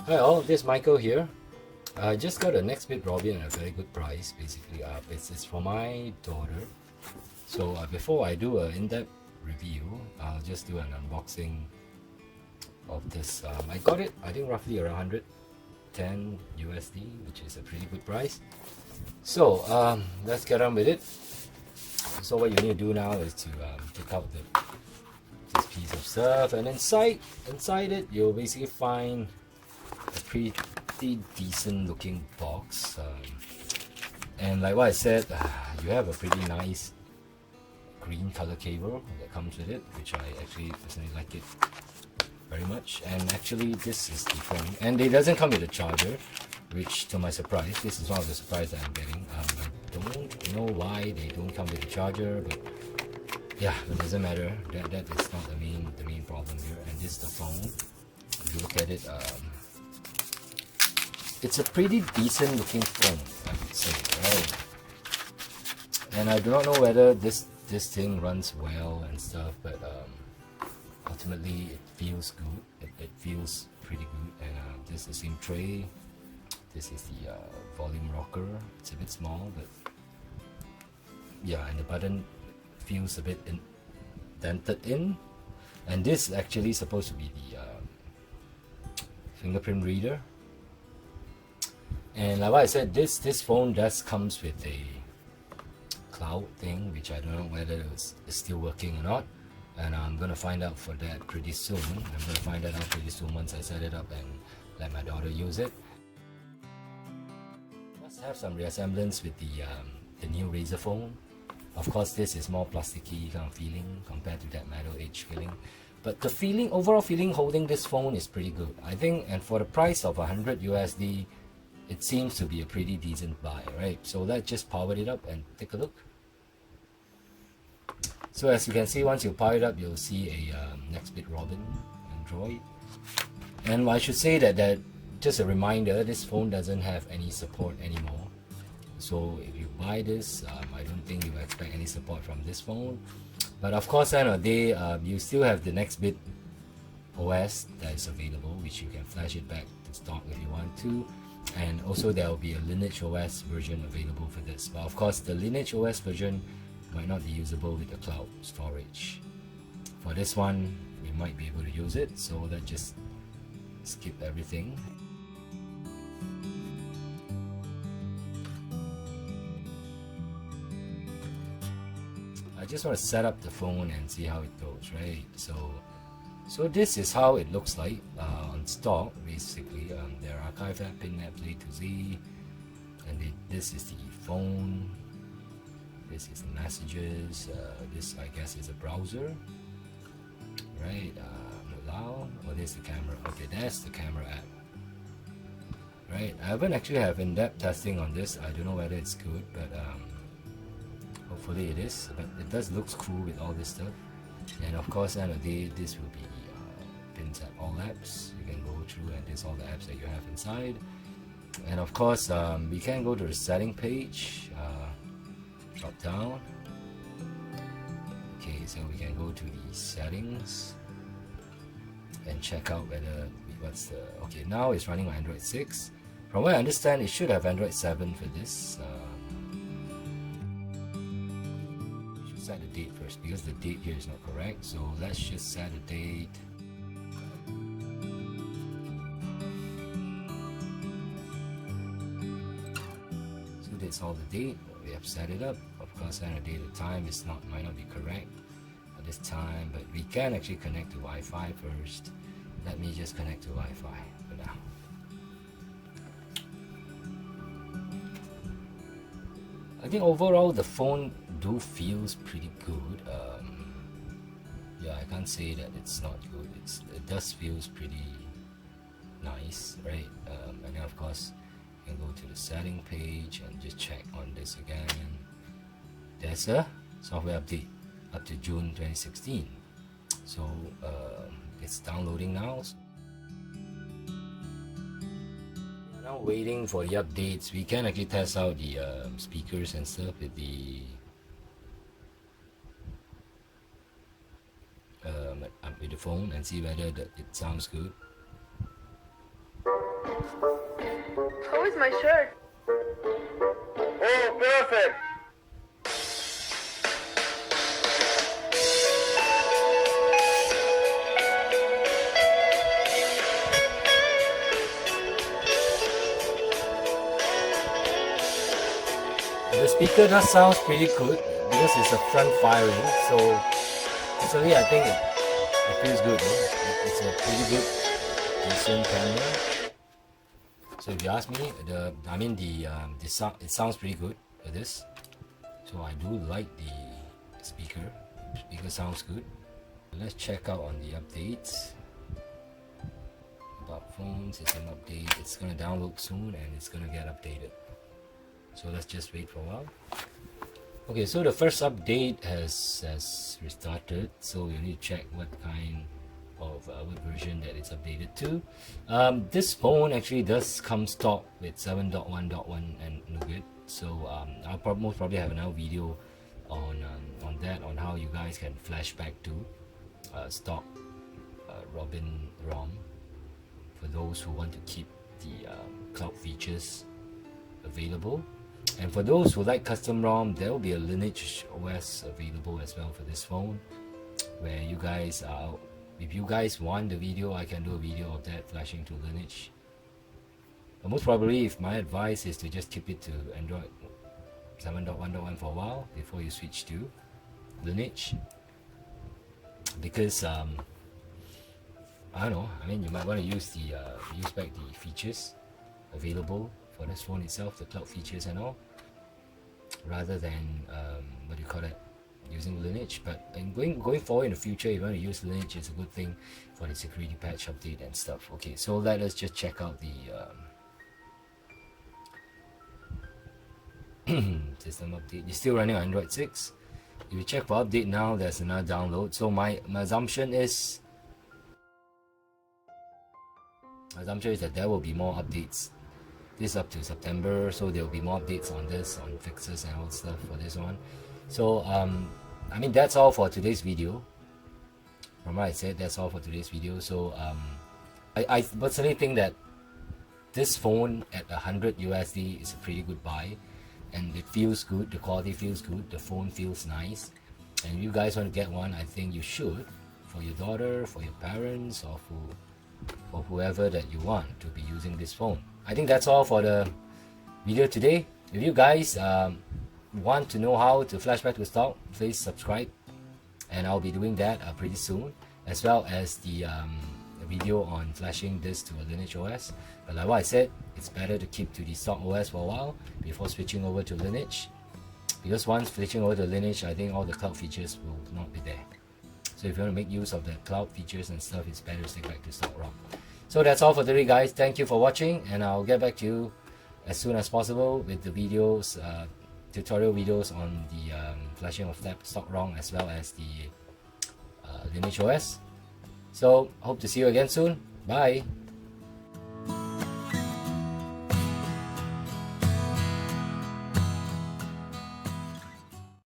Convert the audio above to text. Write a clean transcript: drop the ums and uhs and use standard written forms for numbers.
Hi all, this is Michael here. I just got a NextBit Robin at a very good price. Basically, it's for my daughter. So before I do an in-depth review, I'll just do an unboxing of this. I got it, I think roughly around 110 USD, which is a pretty good price. So let's get on with it. So what you need to do now is to take out this piece of stuff, and inside it you'll basically find a pretty decent looking box, and like what I said, you have a pretty nice green color cable that comes with it, which I actually personally like it very much. And actually this is the phone, and it doesn't come with a charger, which to my surprise, this is one of the surprises that I'm getting. I don't know why they don't come with a charger, but yeah, it doesn't matter. That is not the main problem here. And this is the phone. If you look at it, it's a pretty decent looking phone, I would say, right? And I do not know whether this thing runs well and stuff, but ultimately it feels good. It feels pretty good. And this is the same tray. This is the volume rocker. It's a bit small, but yeah, and the button feels a bit dented in. And this is actually supposed to be the fingerprint reader. And like I said, this phone does comes with a cloud thing, which I don't know whether it's still working or not. And I'm gonna find out for that pretty soon. I'm gonna find that out pretty soon once I set it up and let my daughter use it. It must have some resemblance with the new Razer phone. Of course, this is more plasticky kind of feeling compared to that metal edge feeling. But the overall feeling holding this phone is pretty good, I think. And for the price of 100 USD, it seems to be a pretty decent buy, right? So let's just power it up and take a look. So as you can see, once you power it up, you'll see a NextBit Robin Android. And I should say that just a reminder, this phone doesn't have any support anymore. So if you buy this, I don't think you will expect any support from this phone. But of course, at the end of the day, you still have the NextBit OS that is available, which you can flash it back to stock if you want to. And also there will be a Lineage OS version available for this. But of course, the Lineage OS version might not be usable with the cloud storage. For this one, we might be able to use it. So let's just skip everything. I just want to set up the phone and see how it goes, right? So this is how it looks like on stock, basically. There are archive app, pin app, A to Z, and this is the phone. This is the messages. This, I guess, is a browser, right? Allow. Oh, there's the camera. Okay, that's the camera app, right? I haven't actually have in-depth testing on this. I don't know whether it's good, but hopefully it is. But it does look cool with all this stuff. And of course, at the end of the day, this will be pins at all apps. You can go through and there's all the apps that you have inside. And of course, we can go to the setting page, drop down. Okay, so we can go to the settings and check out whether okay, now it's running on Android 6. From what I understand, it should have Android 7 for this. Set the date first, because the date here is not correct. So let's just set a date. So that's all the date. We have set it up. Of course, at the date, the time is might not be correct at this time, but we can actually connect to Wi-Fi first. Let me just connect to Wi-Fi for now. I think overall the phone feels pretty good. Yeah, I can't say that it's not good. It does feels pretty nice, right? And then of course you can go to the setting page and just check on this again. There's a software update up to June 2016. So it's downloading now. Now waiting for the updates. We can actually test out the speakers and stuff with the with the phone and see whether it sounds good. How is my shirt? Oh, perfect! The speaker does sound pretty good because it's a front firing, so actually I think it feels good. It's a pretty good, decent camera. So if you ask me, it sounds pretty good for this. So I do like the speaker. Speaker sounds good. Let's check out on the updates. About phones, it's an update. It's gonna download soon and it's gonna get updated. So let's just wait for a while. Okay, so the first update has restarted. So you need to check what kind of what version that it's updated to. This phone actually does come stock with 7.1.1 and Nougat. So I'll most probably have another video on that, on how you guys can flash back to stock Robin ROM for those who want to keep the cloud features available. And for those who like custom ROM, there will be a Lineage OS available as well for this phone, where you guys if you guys want the video, I can do a video of that flashing to Lineage. But most probably, if my advice is to just keep it to Android 7.1.1 for a while before you switch to Lineage, because I don't know, I mean, you might want to use back the features available for this phone itself, the cloud features and all, rather than what do you call it, using Lineage. But going forward in the future, if you want to use Lineage, it's a good thing for the security patch update and stuff. Okay, so let us just check out the system update. It's still running on Android 6. If you check for update now, there's another download. So my assumption is that there will be more updates. This up to September, so there will be more updates on this, on fixes and all stuff for this one. So I mean, that's all for today's video. From what I said, that's all for today's video. So I personally think that this phone at 100 USD is a pretty good buy, and it feels good, the quality feels good, the phone feels nice. And if you guys want to get one, I think you should, for your daughter, for your parents, or for whoever that you want to be using this phone. I think that's all for the video today. If you guys want to know how to flash back to stock, please subscribe, and I'll be doing that pretty soon, as well as the video on flashing this to a Lineage OS. But like what I said, it's better to keep to the stock OS for a while before switching over to Lineage, because once switching over to Lineage, I think all the cloud features will not be there. So if you want to make use of the cloud features and stuff, it's better to stick back to stock ROM. So that's all for today, guys. Thank you for watching, and I'll get back to you as soon as possible with the videos, tutorial videos on the flashing of stock ROM as well as the Lineage OS. So hope to see you again soon. Bye.